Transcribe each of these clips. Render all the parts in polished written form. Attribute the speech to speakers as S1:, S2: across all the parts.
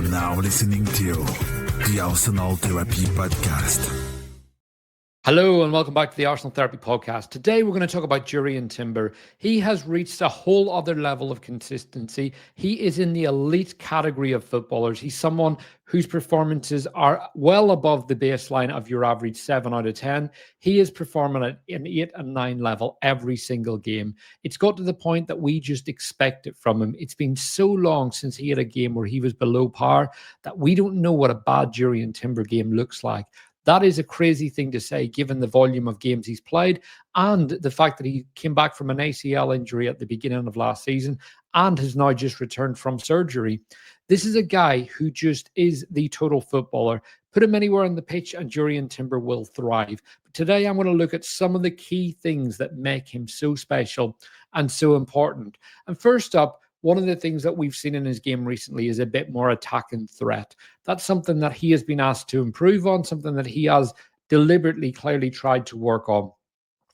S1: now listening to the Arsenal Therapy Podcast.
S2: Hello and welcome back to the Arsenal Therapy Podcast. Today we're going to talk about Jurrien Timber. He has reached a whole other level of consistency. He is in the elite category of footballers. He's someone whose performances are well above the baseline of your average 7 out of 10. He is performing at an 8 and 9 level every single game. It's got to the point that we just expect it from him. It's been so long since he had a game where he was below par that we don't know what a bad Jurrien Timber game looks like. That is a crazy thing to say, given the volume of games he's played and the fact that he came back from an ACL injury at the beginning of last season and has now just returned from surgery. This is a guy who just is the total footballer. Put him anywhere on the pitch and Jurrien Timber will thrive. But today I'm going to look at some of the key things that make him so special and so important. And first up, one of the things that we've seen in his game recently is a bit more attacking threat. That's something that he has been asked to improve on, something that he has deliberately, clearly tried to work on.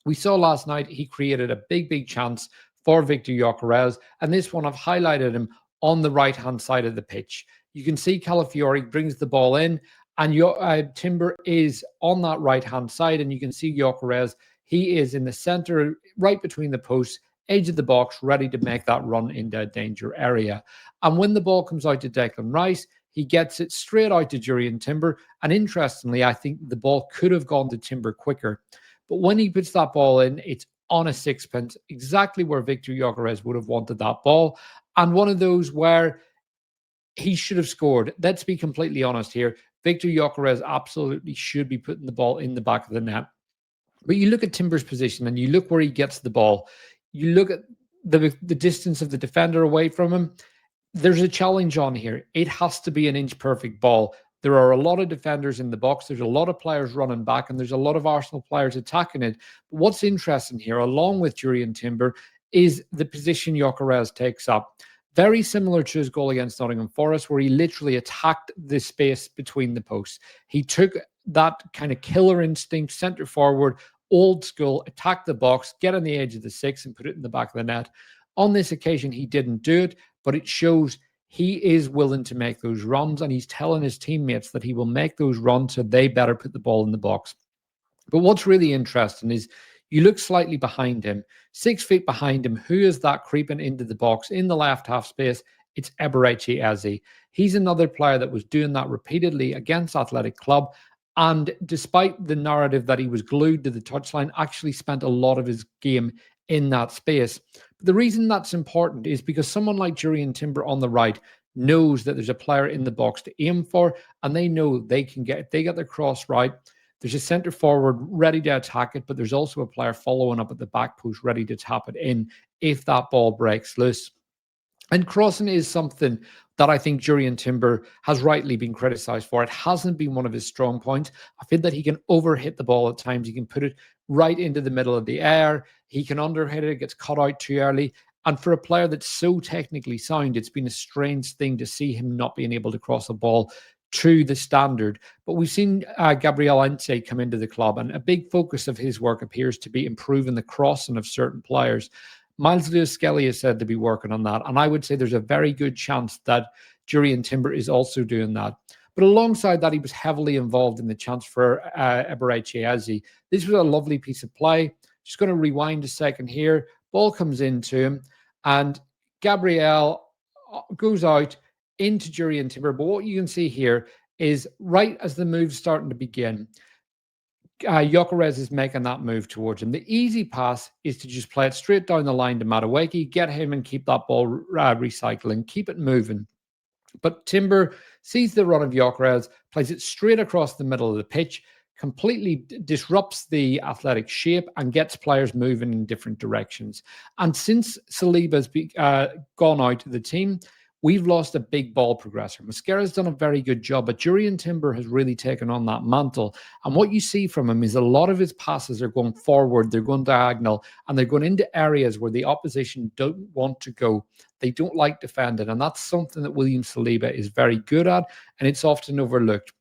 S2: We saw last night he created a big chance for Victor Gyokeres, and this one I've highlighted him on the right-hand side of the pitch. You can see Calafiori brings the ball in, and Timber is on that right-hand side, and you can see Gyokeres. He is in the center, right between the posts, edge of the box, ready to make that run into a danger area. And when the ball comes out to Declan Rice, he gets it straight out to Jurrien Timber. And interestingly, I think the ball could have gone to Timber quicker. But when he puts that ball in, it's on a sixpence, exactly where Victor Gyokeres would have wanted that ball. And one of those where he should have scored. Let's be completely honest here. Victor Gyokeres absolutely should be putting the ball in the back of the net. But you look at Timber's position and you look where he gets the ball. You look at the distance of the defender away from him. There's a challenge on here. It has to be an inch-perfect ball. There are a lot of defenders in the box. There's a lot of players running back, and there's a lot of Arsenal players attacking it. But what's interesting here, along with Jurrien Timber, is the position Gyokeres takes up. Very similar to his goal against Nottingham Forest, where he literally attacked the space between the posts. He took that kind of killer instinct, centre forward, old school, attack the box, get on the edge of the six and put it in the back of the net. On this occasion, he didn't do it, but it shows he is willing to make those runs, and he's telling his teammates that he will make those runs, so they better put the ball in the box. But what's really interesting is you look slightly behind him, 6 feet behind him. Who is that creeping into the box in the left half space? It's Eberechi Eze. He's another player that was doing that repeatedly against Athletic Club. And despite the narrative that he was glued to the touchline, actually spent a lot of his game in that space. But the reason that's important is because someone like Jurrien Timber on the right knows that there's a player in the box to aim for, and they know they can get, if they get their cross right, there's a centre forward ready to attack it, but there's also a player following up at the back post ready to tap it in if that ball breaks loose. And crossing is something that I think Jurrien Timber has rightly been criticised for. It hasn't been one of his strong points. I feel that he can overhit the ball at times. He can put it right into the middle of the air. He can underhit it. It gets cut out too early. And for a player that's so technically sound, it's been a strange thing to see him not being able to cross a ball to the standard. But we've seen Gabriel Ente come into the club, and a big focus of his work appears to be improving the crossing of certain players. Miles Lewis-Skelly is said to be working on that, and I would say there's a very good chance that Jurrien Timber is also doing that. But alongside that, he was heavily involved in the chance for Eberechi Eze. This was a lovely piece of play. Just going to rewind a second here. Ball comes into him, and Gabriel goes out into Jurrien Timber. But what you can see here is right as the move's starting to begin, Gyokeres is making that move towards him. The easy pass is to just play it straight down the line to Madueke, get him and keep that ball recycling, keep it moving. But Timber sees the run of Gyokeres, plays it straight across the middle of the pitch, completely disrupts the athletic shape and gets players moving in different directions. And since Saliba's gone out of the team, we've lost a big ball progressor. Mascara's done a very good job, but Jurrien Timber has really taken on that mantle. And what you see from him is a lot of his passes are going forward, they're going diagonal, and they're going into areas where the opposition don't want to go. They don't like defending, and that's something that William Saliba is very good at, and it's often overlooked.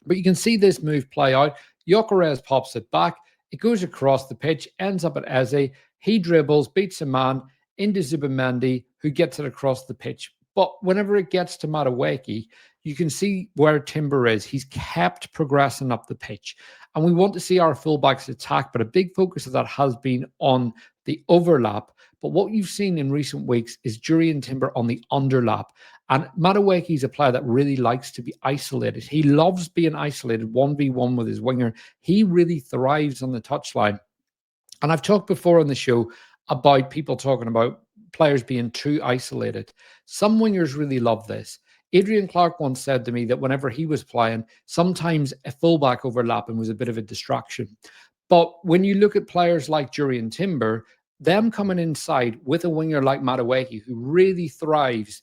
S2: But you can see this move play out. Gyokeres pops it back. It goes across the pitch, ends up at Eze. He dribbles, beats a man into Zubimendi, who gets it across the pitch. But whenever it gets to Madueke, you can see where Timber is. He's kept progressing up the pitch. And we want to see our fullbacks attack, but a big focus of that has been on the overlap. But what you've seen in recent weeks is Jurrien Timber on the underlap. And Madueke is a player that really likes to be isolated. He loves being isolated 1v1 with his winger. He really thrives on the touchline. And I've talked before on the show about people talking about players being too isolated. Some wingers really love this. Adrian Clark once said to me that whenever he was playing, sometimes a fullback overlapping was a bit of a distraction. But when you look at players like Jurrien Timber, them coming inside with a winger like Madueke, who really thrives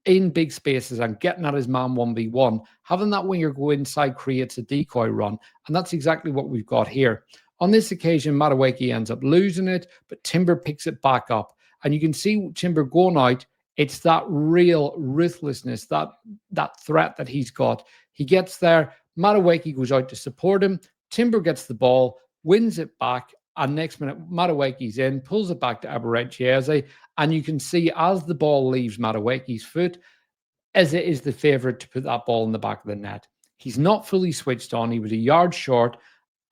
S2: in big spaces and getting at his man 1v1, having that winger go inside creates a decoy run. And that's exactly what we've got here. On this occasion, Madueke ends up losing it, but Timber picks it back up. And you can see Timber going out. It's that real ruthlessness, that threat that he's got. He gets there. Madueke goes out to support him. Timber gets the ball, wins it back, and next minute, Madueke's in, pulls it back to Eberechieze, and you can see as the ball leaves Madueke's foot, Eze is the favourite to put that ball in the back of the net. He's not fully switched on. He was a yard short,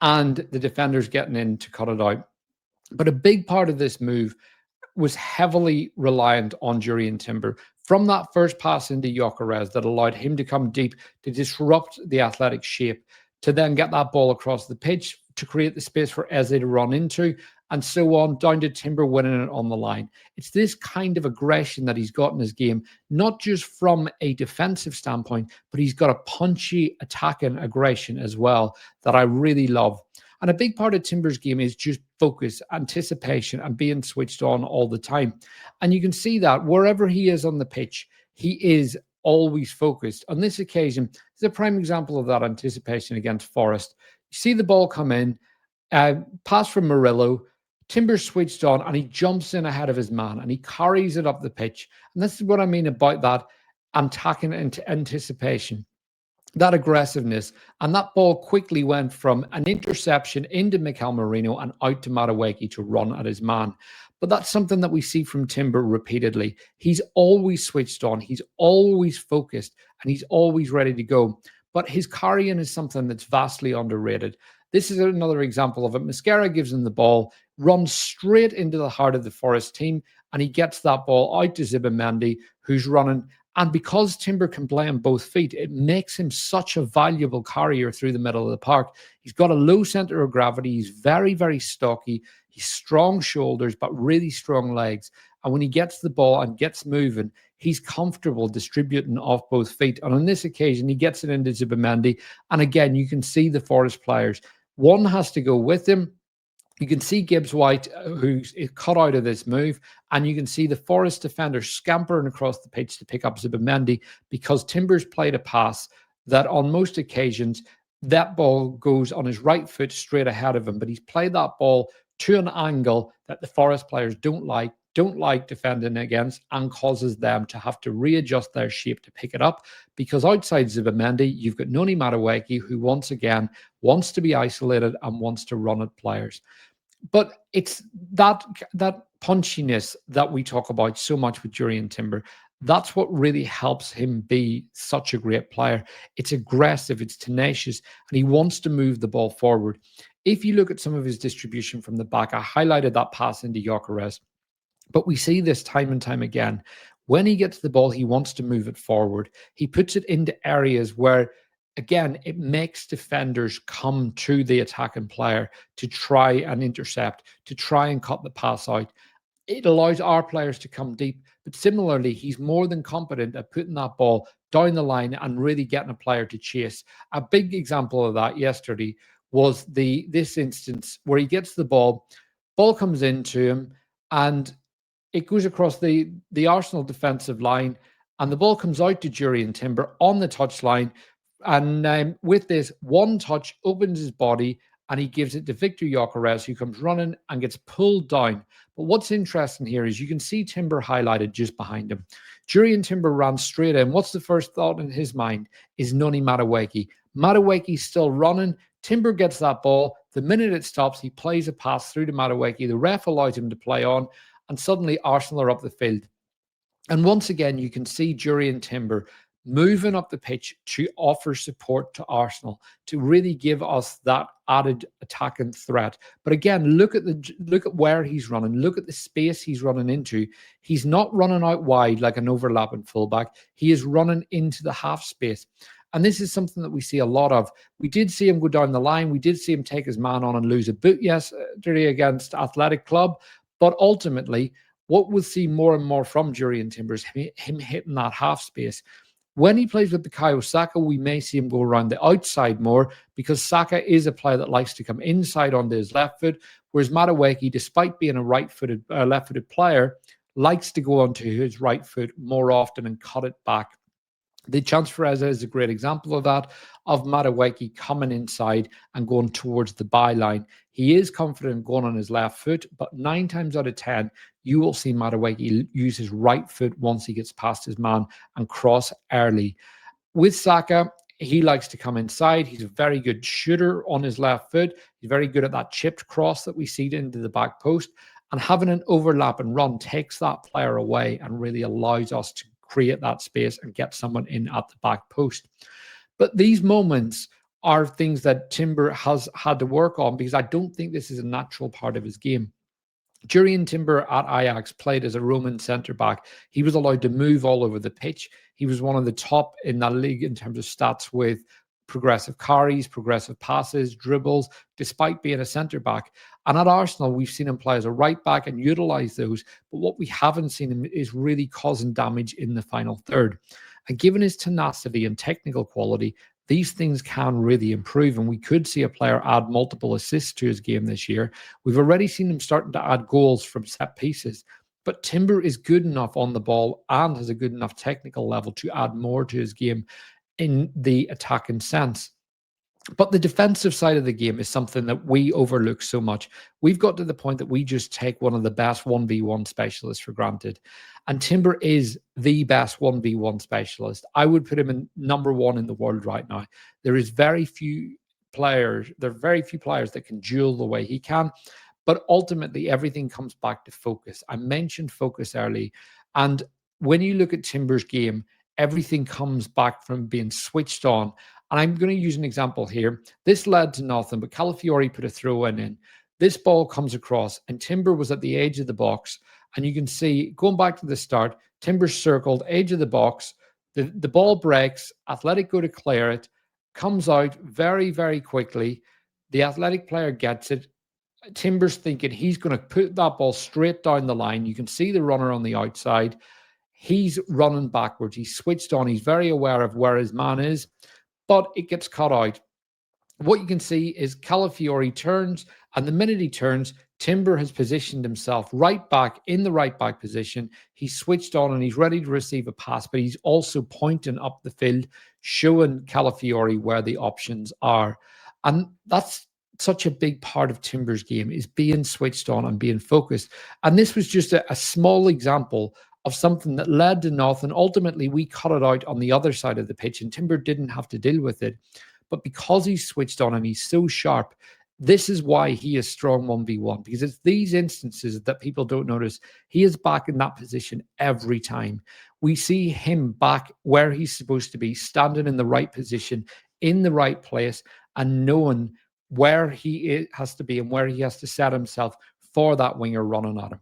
S2: and the defender's getting in to cut it out. But a big part of this move was heavily reliant on Jurrien Timber. From that first pass into Gyokeres that allowed him to come deep to disrupt the athletic shape, to then get that ball across the pitch, to create the space for Eze to run into, and so on, down to Timber winning it on the line. It's this kind of aggression that he's got in his game, not just from a defensive standpoint, but he's got a punchy attacking aggression as well that I really love. And a big part of Timber's game is just focus, anticipation, and being switched on all the time. And you can see that wherever he is on the pitch, he is always focused. On this occasion, it's a prime example of that anticipation against Forest. You see the ball come in, pass from Murillo, Timber switched on, and he jumps in ahead of his man, and he carries it up the pitch. And this is what I mean about that attacking into anticipation, that aggressiveness. And that ball quickly went from an interception into Mikel Merino and out to Madueke to run at his man. But that's something that we see from Timber repeatedly. He's always switched on, he's always focused, and he's always ready to go. But his carrying is something that's vastly underrated. This is another example of it. Mascara gives him the ball, runs straight into the heart of the Forest team, and he gets that ball out to Zubimendi, who's running. And because Timber can play on both feet, it makes him such a valuable carrier through the middle of the park. He's got a low center of gravity. He's very, very stocky. He's strong shoulders, but really strong legs. And when he gets the ball and gets moving, he's comfortable distributing off both feet. And on this occasion, he gets it into Zubimendi. And again, you can see the Forest players. One has to go with him. You can see Gibbs-White, who's cut out of this move, and you can see the Forest defender scampering across the pitch to pick up Zubimendi because Timbers played a pass that on most occasions, that ball goes on his right foot straight ahead of him, but he's played that ball to an angle that the Forest players don't like defending against, and causes them to have to readjust their shape to pick it up, because outside Zubimendi, you've got Noni Madueke, who once again wants to be isolated and wants to run at players. But it's that punchiness that we talk about so much with Jurrien Timber. That's what really helps him be such a great player. It's aggressive, it's tenacious, and he wants to move the ball forward. If you look at some of his distribution from the back, I highlighted that pass into Gyokeres. But we see this time and time again. When he gets the ball, he wants to move it forward. He puts it into areas where, again, it makes defenders come to the attacking player to try and intercept, to try and cut the pass out. It allows our players to come deep. But similarly, he's more than competent at putting that ball down the line and really getting a player to chase. A big example of that yesterday was this instance where he gets the ball comes into him, and it goes across the Arsenal defensive line, and the ball comes out to Jurrien Timber on the touchline. And with this, one touch opens his body, and he gives it to Victor Gyokeres, who comes running and gets pulled down. But what's interesting here is you can see Timber highlighted just behind him. Jurrien Timber ran straight in. What's the first thought in his mind is Noni Madueke. Madueke's still running. Timber gets that ball. The minute it stops, he plays a pass through to Madueke. The ref allows him to play on, and suddenly Arsenal are up the field. And once again, you can see Jurrien Timber moving up the pitch to offer support to Arsenal, to really give us that added attacking threat. But again, look at where he's running. Look at the space he's running into. He's not running out wide like an overlapping fullback. He is running into the half space. And this is something that we see a lot of. We did see him go down the line. We did see him take his man on and lose a boot yesterday against Athletic Club. But ultimately, what we'll see more and more from Jurrien Timber is him hitting that half space. When he plays with Bukayo Saka, we may see him go around the outside more because Saka is a player that likes to come inside onto his left foot, whereas Madueke, despite being a left-footed player, likes to go onto his right foot more often and cut it back. The chance for Eza is a great example of that, of Madueke coming inside and going towards the byline. He is confident going on his left foot, but 9 times out of 10, you will see Madueke use his right foot once he gets past his man and cross early. With Saka, he likes to come inside. He's a very good shooter on his left foot. He's very good at that chipped cross that we see into the back post. And having an overlap and run takes that player away and really allows us to create that space and get someone in at the back post. But these moments are things that Timber has had to work on because I don't think this is a natural part of his game. Jurrien Timber at Ajax played as a Roman centre-back. He was allowed to move all over the pitch. He was one of the top in that league in terms of stats with progressive carries, progressive passes, dribbles, despite being a centre-back. And at Arsenal, we've seen him play as a right-back and utilise those. But what we haven't seen him is really causing damage in the final third. And given his tenacity and technical quality, these things can really improve, and we could see a player add multiple assists to his game this year. We've already seen him starting to add goals from set pieces, but Timber is good enough on the ball and has a good enough technical level to add more to his game in the attacking sense. But the defensive side of the game is something that we overlook so much. We've got to the point that we just take one of the best 1v1 specialists for granted. And Timber is the best 1v1 specialist. I would put him in number 1 in the world right now. There are very few players that can duel the way he can. But ultimately, everything comes back to focus. I mentioned focus early. And when you look at Timber's game, everything comes back from being switched on. And I'm going to use an example here. This led to nothing, but Calafiori put a throw in. This ball comes across, and Timber was at the edge of the box. And you can see, going back to the start, Timber circled, edge of the box. The ball breaks. Athletic go to clear it. Comes out very, very quickly. The Athletic player gets it. Timber's thinking he's going to put that ball straight down the line. You can see the runner on the outside. He's running backwards. He's switched on. He's very aware of where his man is. But it gets cut out. What you can see is Calafiori turns, and the minute he turns, Timber has positioned himself right back in the right back position. He's switched on and he's ready to receive a pass, but he's also pointing up the field, showing Calafiori where the options are. And that's such a big part of Timber's game, is being switched on and being focused. And this was just a small example of something that led to nothing. Ultimately, we cut it out on the other side of the pitch, and Timber didn't have to deal with it. But because he's switched on and he's so sharp, this is why he is strong 1v1, because it's these instances that people don't notice. He is back in that position every time. We see him back where he's supposed to be, standing in the right position, in the right place, and knowing where he has to be and where he has to set himself for that winger running at him.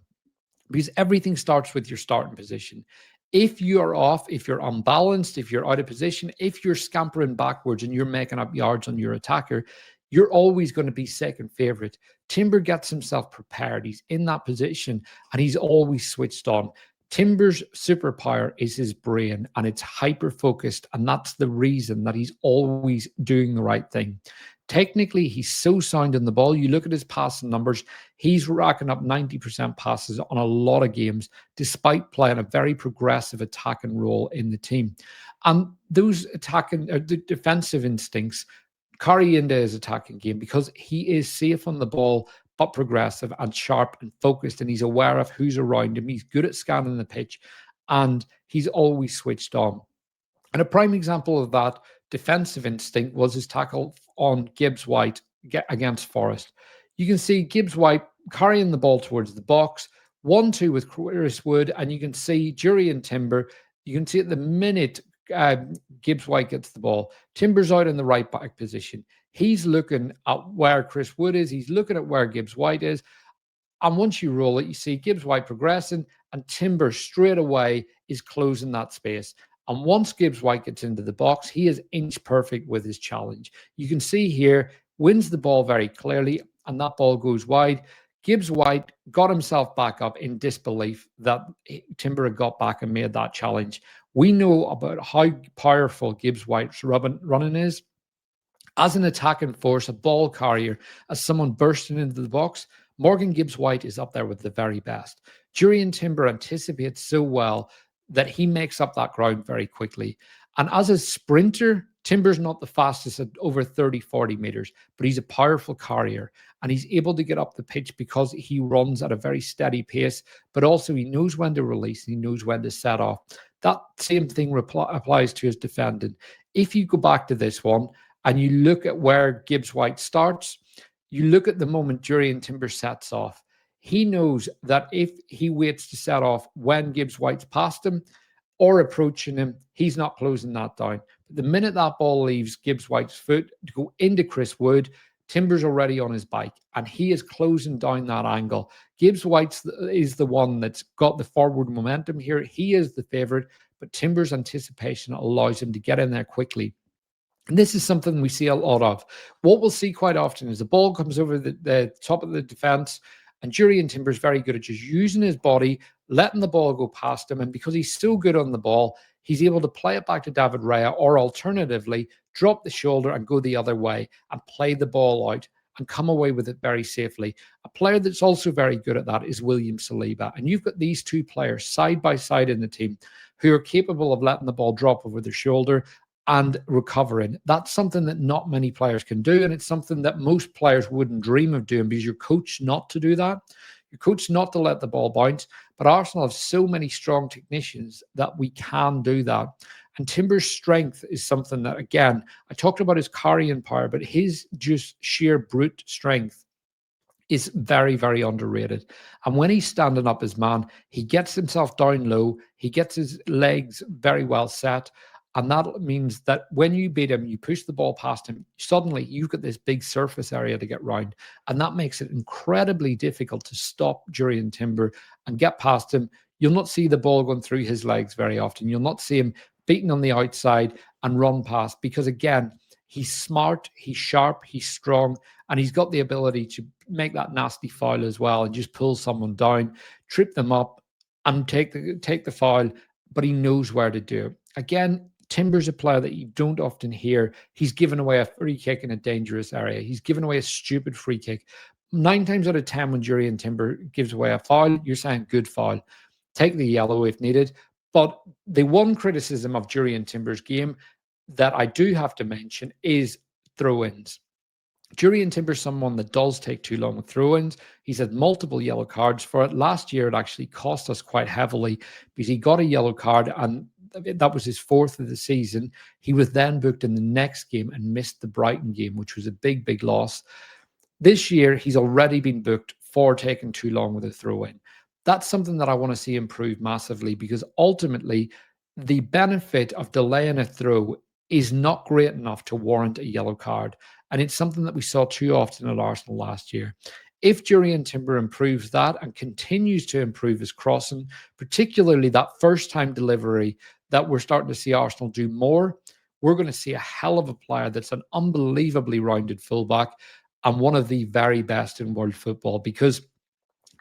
S2: Because everything starts with your starting position. If you are off, if you're unbalanced, if you're out of position, if you're scampering backwards and you're making up yards on your attacker, you're always going to be second favorite. Timber gets himself prepared. He's in that position and he's always switched on. Timber's superpower is his brain, and it's hyper-focused, and that's the reason that he's always doing the right thing. Technically, he's so sound in the ball. You look at his passing numbers, he's racking up 90% passes on a lot of games, despite playing a very progressive attacking role in the team. And those the defensive instincts carry into his attacking game because he is safe on the ball, but progressive and sharp and focused, and he's aware of who's around him. He's good at scanning the pitch, and he's always switched on. And a prime example of that defensive instinct was his tackle on Gibbs-White against Forest. You can see Gibbs-White carrying the ball towards the box. 1-2 with Chris Wood, and you can see Jurrien Timber. You can see at the minute Gibbs-White gets the ball, Timber's out in the right back position. He's looking at where Chris Wood is. He's looking at where Gibbs-White is. And once you roll it, you see Gibbs-White progressing, and Timber straight away is closing that space. And once Gibbs-White gets into the box, he is inch perfect with his challenge. You can see here, wins the ball very clearly, and that ball goes wide. Gibbs-White got himself back up in disbelief that Timber had got back and made that challenge. We know about how powerful Gibbs-White's running is. As an attacking force, a ball carrier, as someone bursting into the box, Morgan Gibbs-White is up there with the very best. Jurrien Timber anticipates so well that he makes up that ground very quickly. And as a sprinter, Timber's not the fastest at over 30, 40 meters, but he's a powerful carrier, and he's able to get up the pitch because he runs at a very steady pace, but also he knows when to release, he knows when to set off. That same thing applies to his defending. If you go back to this one and you look at where Gibbs-White starts, you look at the moment Jurrien Timber sets off. He knows that if he waits to set off when Gibbs-White's past him or approaching him, he's not closing that down. But the minute that ball leaves Gibbs-White's foot to go into Chris Wood, Timber's already on his bike, and he is closing down that angle. Gibbs-White is the one that's got the forward momentum here. He is the favourite, but Timber's anticipation allows him to get in there quickly. And this is something we see a lot of. What we'll see quite often is the ball comes over the top of the defence, and Jurrien Timber is very good at just using his body, letting the ball go past him. And because he's so good on the ball, he's able to play it back to David Raya, or alternatively, drop the shoulder and go the other way and play the ball out and come away with it very safely. A player that's also very good at that is William Saliba. And you've got these two players side by side in the team who are capable of letting the ball drop over their shoulder and recovering. That's something that not many players can do, and it's something that most players wouldn't dream of doing because you're coached not to do that. You're coached not to let the ball bounce, but Arsenal have so many strong technicians that we can do that. And Timber's strength is something that, again, I talked about his carrying power, but his just sheer brute strength is very, very underrated. And when he's standing up as man, he gets himself down low, he gets his legs very well set. And that means that when you beat him, you push the ball past him, suddenly you've got this big surface area to get round. And that makes it incredibly difficult to stop Jurrien Timber and get past him. You'll not see the ball going through his legs very often. You'll not see him beaten on the outside and run past because, again, he's smart, he's sharp, he's strong, and he's got the ability to make that nasty foul as well and just pull someone down, trip them up, and take the foul, but he knows where to do it. Again, Timber's a player that you don't often hear. He's given away a free kick in a dangerous area. He's given away a stupid free kick. 9 times out of 10 when Jurrien Timber gives away a foul, you're saying good foul. Take the yellow if needed. But the one criticism of Jurrien Timber's game that I do have to mention is throw-ins. Jurrien Timber's someone that does take too long with throw-ins. He's had multiple yellow cards for it. Last year, it actually cost us quite heavily because he got a yellow card, and that was his 4th of the season. He was then booked in the next game and missed the Brighton game, which was a big, big loss. This year, he's already been booked for taking too long with a throw-in. That's something that I want to see improve massively because ultimately, the benefit of delaying a throw is not great enough to warrant a yellow card. And it's something that we saw too often at Arsenal last year. If Jurrien Timber improves that and continues to improve his crossing, particularly that first-time delivery that we're starting to see Arsenal do more, we're going to see a hell of a player that's an unbelievably rounded fullback and one of the very best in world football because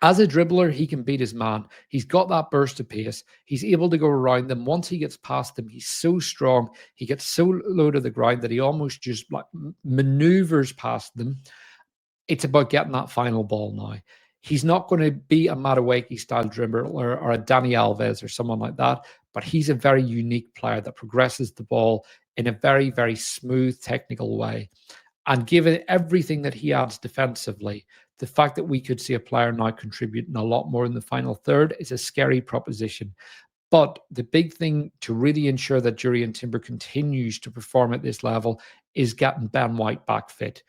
S2: as a dribbler, he can beat his man. He's got that burst of pace. He's able to go around them. Once he gets past them, he's so strong. He gets so low to the ground that he almost just like maneuvers past them. It's about getting that final ball now. He's not going to be a Madueke style dribbler or a Dani Alves or someone like that, but he's a very unique player that progresses the ball in a very, very smooth, technical way. And given everything that he adds defensively, the fact that we could see a player now contributing a lot more in the final third is a scary proposition. But the big thing to really ensure that Jurrien Timber continues to perform at this level is getting Ben White back fit.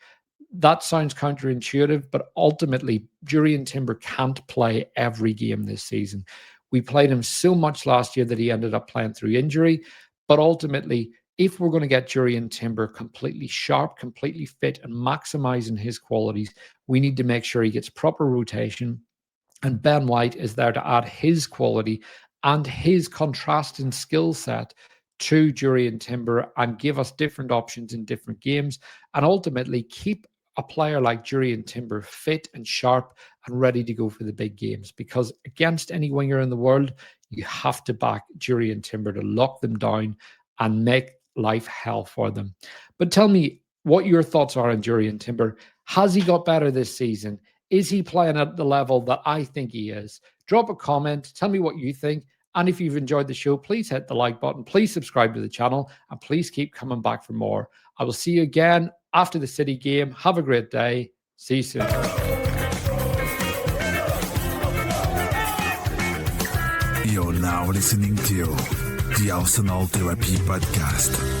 S2: that sounds counterintuitive, but ultimately, Jurrien Timber can't play every game this season. We played him so much last year that he ended up playing through injury. But ultimately, if we're going to get Jurrien Timber completely sharp, completely fit, and maximizing his qualities, we need to make sure he gets proper rotation. And Ben White is there to add his quality and his contrasting skill set to Jurrien Timber and give us different options in different games, and ultimately keep a player like Jurrien Timber fit and sharp and ready to go for the big games. Because against any winger in the world, you have to back Jurrien Timber to lock them down and make life hell for them. But tell me what your thoughts are on Jurrien Timber. Has he got better this season? Is he playing at the level that I think he is? Drop a comment. Tell me what you think. And if you've enjoyed the show, please hit the like button. Please subscribe to the channel. And please keep coming back for more. I will see you again after the City game. Have a great day. See you soon.
S1: You're now listening to the Arsenal Therapy Podcast.